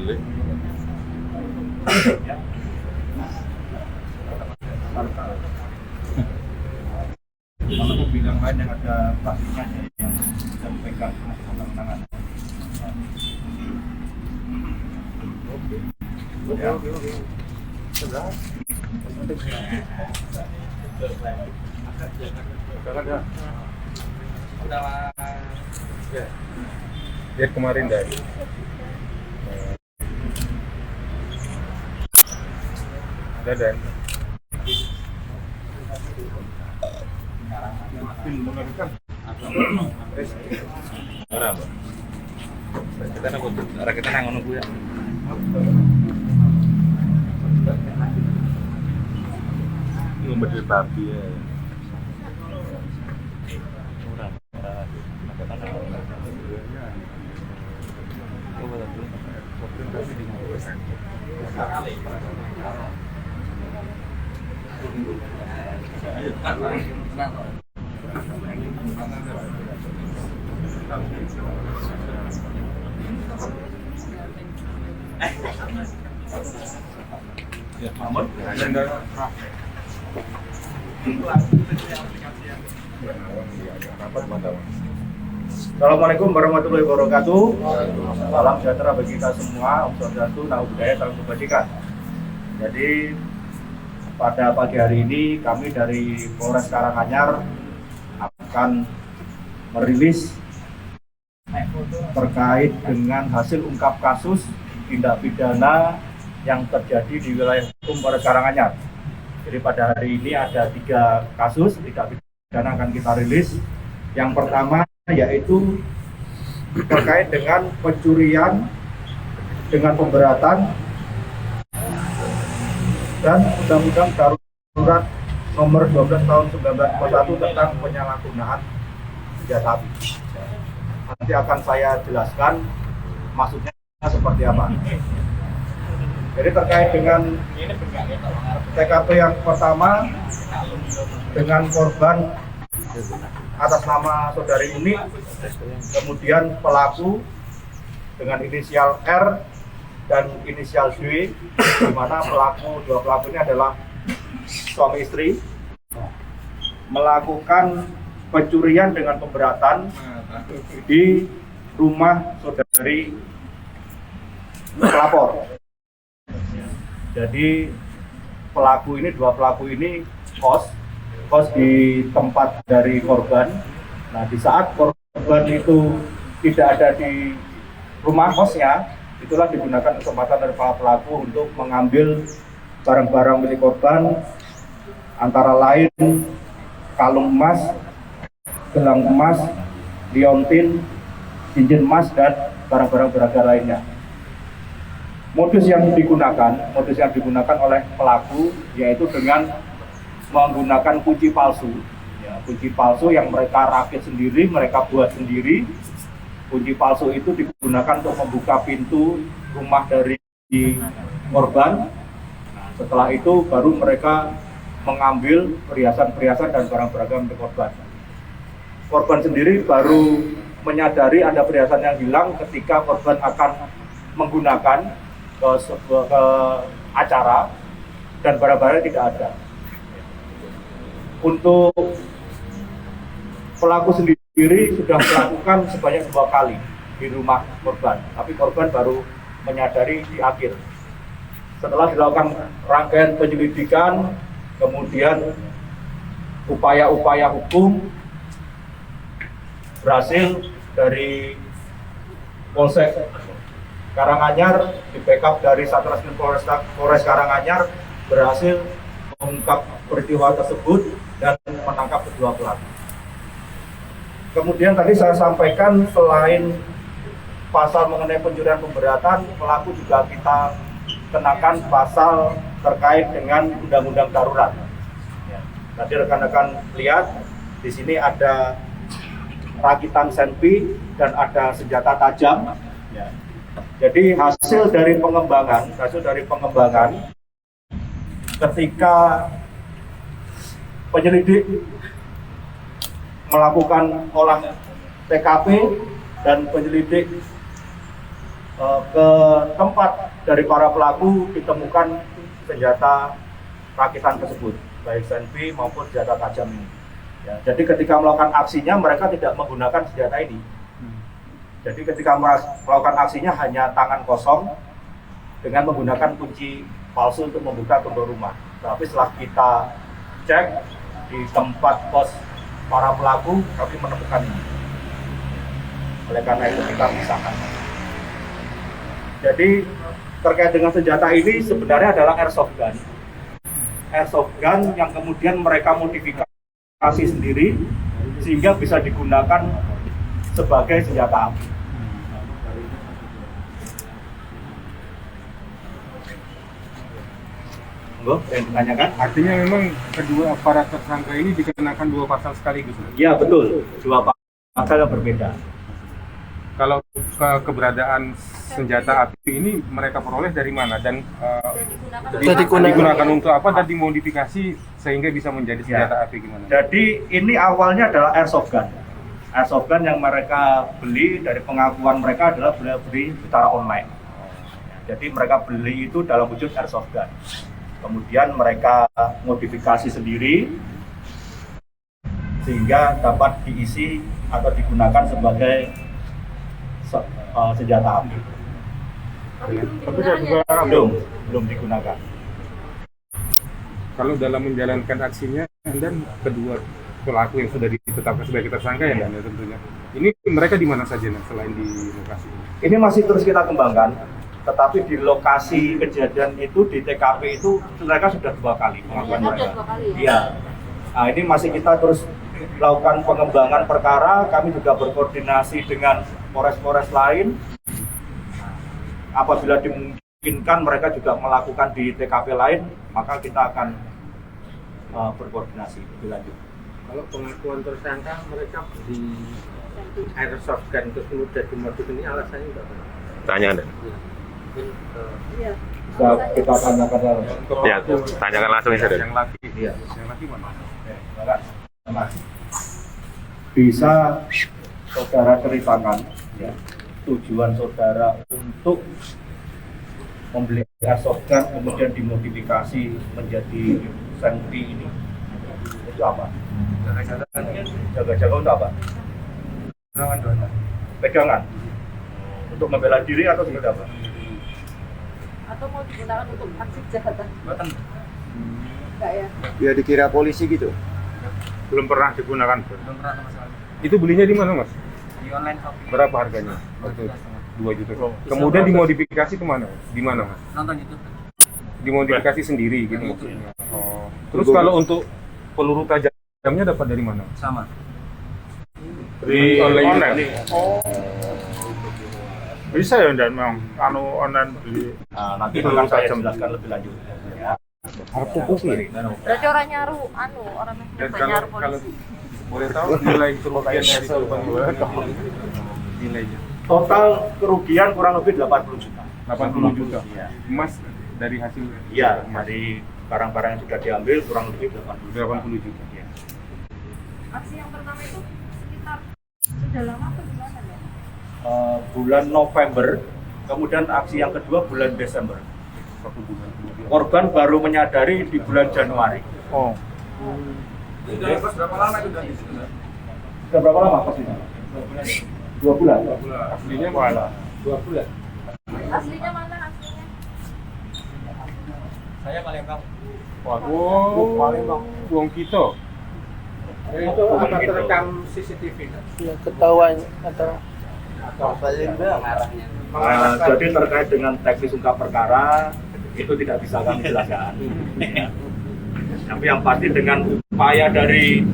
boleh. Kalau bidang lain yang ada pastinya yang bisa dipegang tangan. Oke. Sudah. Lihat kemarin dari dan Mengerikan. orang kita nangono gue ya. Ngombe babi ya. Ya, Mahmud. Assalamualaikum warahmatullahi wabarakatuh. Salam sejahtera bagi kita semua. Om Swastiastu, Namo Buddhaya, Salam Kebajikan. Jadi pada pagi hari ini kami dari Polres Karanganyar akan merilis terkait dengan hasil ungkap kasus tindak pidana yang terjadi di wilayah hukum Polres Karanganyar. Jadi pada hari ini ada 3 kasus tindak pidana akan kita rilis. Yang pertama yaitu terkait dengan pencurian dengan pemberatan dan Undang-Undang Darurat Nomor 12 Tahun 1991 tentang penyalahgunaan senjata api. Nanti akan saya jelaskan maksudnya seperti apa. Jadi terkait dengan TKP yang pertama dengan korban atas nama saudari Uni, kemudian pelaku dengan inisial R dan inisial D, di mana dua pelaku ini adalah suami istri, melakukan pencurian dengan pemberatan di rumah saudari pelapor. Jadi dua pelaku ini kos di tempat dari korban. Nah, di saat korban itu tidak ada di rumah kosnya, itulah digunakan kesempatan dari para pelaku untuk mengambil barang-barang milik korban, antara lain kalung emas, gelang emas, liontin, cincin emas, dan barang-barang berharga lainnya. Modus yang digunakan oleh pelaku yaitu dengan menggunakan kunci palsu. Kunci palsu yang mereka rakit sendiri, mereka buat sendiri. Kunci palsu itu digunakan untuk membuka pintu rumah dari korban. Setelah itu baru mereka mengambil perhiasan-perhiasan dan barang berharga milik korban. Korban sendiri baru menyadari ada perhiasan yang hilang ketika korban akan menggunakan ke acara dan barang-barang tidak ada. Untuk pelaku sendiri sudah melakukan sebanyak 2 kali di rumah korban, tapi korban baru menyadari di akhir. Setelah dilakukan rangkaian penyelidikan, kemudian upaya-upaya hukum berhasil dari Polsek Karanganyar, di backup dari Satreskrim Polres Karanganyar, berhasil mengungkap peristiwa tersebut dan menangkap kedua pelaku. Kemudian tadi saya sampaikan selain pasal mengenai pencurian pemberatan, pelaku juga kita kenakan pasal terkait dengan Undang-Undang Darurat. Tadi rekan-rekan lihat di sini ada rakitan senpi dan ada senjata tajam. Jadi hasil dari pengembangan ketika penyelidik melakukan olah TKP dan penyelidik ke tempat dari para pelaku ditemukan senjata rakitan tersebut, baik senpi maupun senjata tajam ini. Ya, jadi ketika melakukan aksinya mereka tidak menggunakan senjata ini. Jadi ketika melakukan aksinya hanya tangan kosong dengan menggunakan kunci palsu untuk membuka gerbang rumah. Tapi setelah kita cek di tempat kos para pelaku, kami menemukan ini. Oleh karena itu kita pisahkan. Jadi terkait dengan senjata ini sebenarnya adalah airsoft gun. Airsoft gun yang kemudian mereka modifikasi sendiri sehingga bisa digunakan sebagai senjata api. Yang ditanyakan? Artinya memang kedua para tersangka ini dikenakan dua pasal sekaligus. Ya betul, dua pasal yang berbeda. Kalau keberadaan senjata api ini mereka peroleh dari mana dan digunakan untuk apa dan dimodifikasi sehingga bisa menjadi senjata api gimana? Jadi ini awalnya adalah airsoft gun. Airsoft gun yang mereka beli dari pengakuan mereka adalah beli secara online. Jadi mereka beli itu dalam wujud airsoft gun. Kemudian mereka modifikasi sendiri sehingga dapat diisi atau digunakan sebagai senjata api. Belum digunakan. Kalau dalam menjalankan aksinya dan kedua pelaku yang sudah ditetapkan sebagai tersangka ya, Dan, tentunya. Ini mereka di mana saja selain di lokasi? Ini masih terus kita kembangkan, tetapi di lokasi kejadian itu di TKP itu mereka sudah 2 kali pengakuan mereka. Iya. Nah, ini masih kita terus lakukan pengembangan perkara. Kami juga berkoordinasi dengan polres-polres lain. Apabila dimungkinkan mereka juga melakukan di TKP lain, maka kita akan berkoordinasi lebih lanjut. Kalau pengakuan tersangka mereka di airsoft gun itu kemudian dimodifikasi ini alasannya enggak? Tanya Anda. Bisa kita tanyakan dalam. Ya, tanyakan langsung saja. Yang laki, Iya. yang laki mana? Bisa saudara ceritakan ya, tujuan saudara untuk membeli airsoft gun kemudian dimodifikasi menjadi senpi ini itu apa? Jaga-jaga untuk apa? Pegangan untuk membela diri atau seperti apa? Atau mau digunakan untuk aksi kejahatan? Enggak ya? Ya dikira polisi gitu. Belum pernah digunakan. Belum pernah sama sekali. Itu belinya di mana, Mas? Di online shopping. Berapa harganya? 2 juta. Kemudian dimodifikasi kemana? Di mana, Mas? Nonton YouTube. Dimodifikasi sendiri gitu maksudnya. Oh. Terus kalau untuk peluru tajamnya dapat dari mana? Sama. Di online. Bisa ya dan memang online beli. Nah, nanti akan saya jelaskan lebih lanjut. Ya. Berarti orang nyaru, orang Dan yang nyaru kalau polisi. boleh tahu nilai kerugian dari korban nilainya Total kerugian kurang lebih 80 juta. 80 juta. Iya. Emas dari hasil Iya, dari barang-barang yang sudah diambil kurang lebih 80 juta. Iya. Aksi yang pertama itu sekitar sudah lama atau gimana ya? Bulan November, kemudian aksi yang kedua bulan Desember. 1 bulan kemudian. Korban baru menyadari di bulan Januari. Oh. Sudah berapa lama itu dari situ? Sudah berapa lama pas ini? 2 bulan. Aslinya mana? 2 bulan. Aslinya mana aslinya? Saya Palembang. Wow. Wong kita. Itu apa terekam CCTV? Ya ketahuan atau Palembang. Jadi terkait dengan teknis ungkap perkara itu tidak bisa kami jelaskan. Tapi yang pasti dengan upaya dari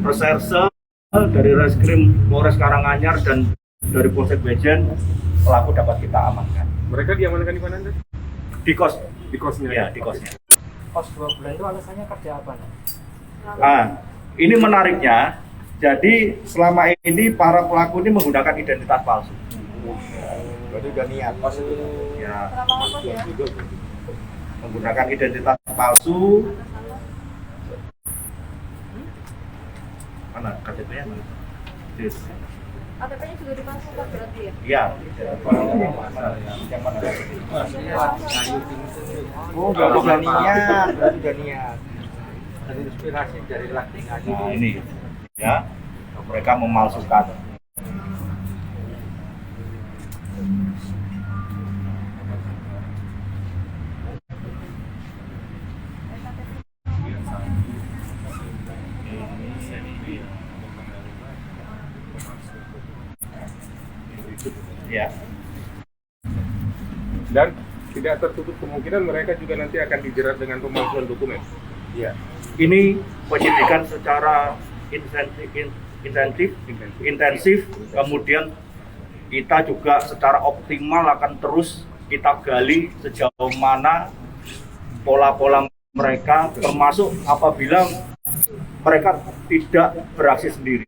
Reserse, dari Reskrim Polres Karanganyar dan dari Polsek Bejen, pelaku dapat kita amankan. Mereka diamankan di mana, Anda? Di kos. Di kosnya. Ya, di kosnya. Kos 2 bulan itu alasannya kerja apa? Nah, ini menariknya. Jadi selama ini para pelaku ini menggunakan identitas palsu. Berarti udah niat kos itu. Ya, Berapa lama ya? menggunakan identitas palsu. Mana KTP-nya? Yes. KTP-nya juga dipalsukan berarti ya? Iya. Oh, udah niat, berarti udah niat. Terinspirasi dari laki Nah ini ya, mereka memalsukan. Ya. Dan tidak tertutup kemungkinan mereka juga nanti akan dijerat dengan pemalsuan dokumen. Ya. Ini penyidikan secara intensif, kemudian kita juga secara optimal akan terus kita gali sejauh mana pola-pola mereka, termasuk apabila mereka tidak beraksi sendiri.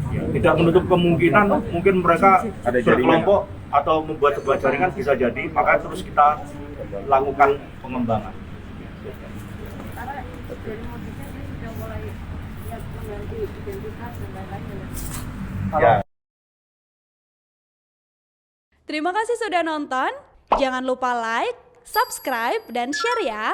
Ya, tidak menutup kemungkinan mungkin mereka Ada jaringan. berkelompok atau membuat sebuah jaringan, bisa jadi, maka terus kita lakukan pengembangan. Karena dari modusnya dia sudah mulai ya, mengganti identitas dan lain-lain. Ya. Terima kasih sudah nonton. Jangan lupa like, subscribe, dan share ya.